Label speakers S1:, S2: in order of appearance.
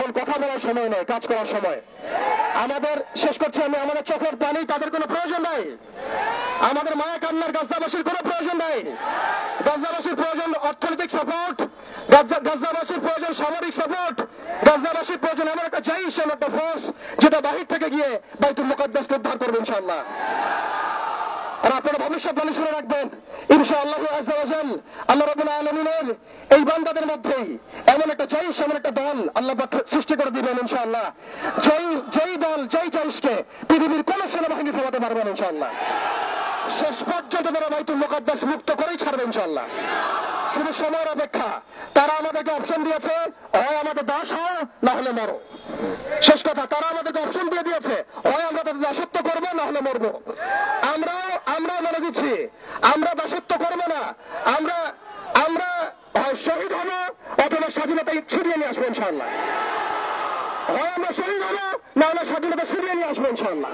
S1: এখন কথা বলার সময় নয়, কাজ করার সময়। আমাদের শেষ করছি আমি, আমাদের চোখের পানি তাদের কোনো প্রয়োজন নাই, আমাদের মায়া কান্নার গাজাবাসীর কোনো প্রয়োজন নাই। গাজাবাসীর প্রয়োজন অর্থনৈতিক সাপোর্ট, গাজাবাসীর প্রয়োজন সামরিক সাপোর্ট, গাজাবাসীর প্রয়োজন এমন একটা জাইশ, এমন একটা ফোর্স যেটা বাহির থেকে গিয়ে বাইতুল মুকাদ্দাসকে উদ্ধার করবে ইনশাআল্লাহ। আর আপনারা ভবিষ্যৎবাণী শুনে রাখবেন, ইনশাআল্লাহ আযজা ওয়া জাল আল্লাহ রাব্বুল আলামিনের এই বান্দাদের মধ্যেই এমন একটা জাইশ, এমন একটা দল আল্লাহ পাক সৃষ্টি করে দিবেন ইনশাআল্লাহ। যেই দল, যেই জাইশকে পৃথিবীর কোন সেনাবাহিনী থামাতে পারবে না ইনশাআল্লাহ। শেষ পর্যন্ত তারা বাইতুল মুকাদ্দাস মুক্ত করেই ছাড়বে ইনশাআল্লাহ। শুধু সময়ের অপেক্ষা। তারা আমাদেরকে অপশন দিয়েছে, হয় আমাদের দাস হও, না হলে মরো। শেষ কথা, তারা আমাদেরকে অপশন দিয়ে দিয়েছে, হয় আমরা তাদের দাসত্ব করবো, না হলে মরবো। আমরাও মনে দিচ্ছি, আমরা দাসত্ব করবো না, আমরা হয় শহীদ হবো, অথবা স্বাধীনতা ছিনিয়ে নিয়ে আসবো ইনশাআল্লাহ। হয় আমরা শহীদ হবো, না হলে স্বাধীনতা ছিনিয়ে নিয়ে আসবো ইনশাআল্লাহ।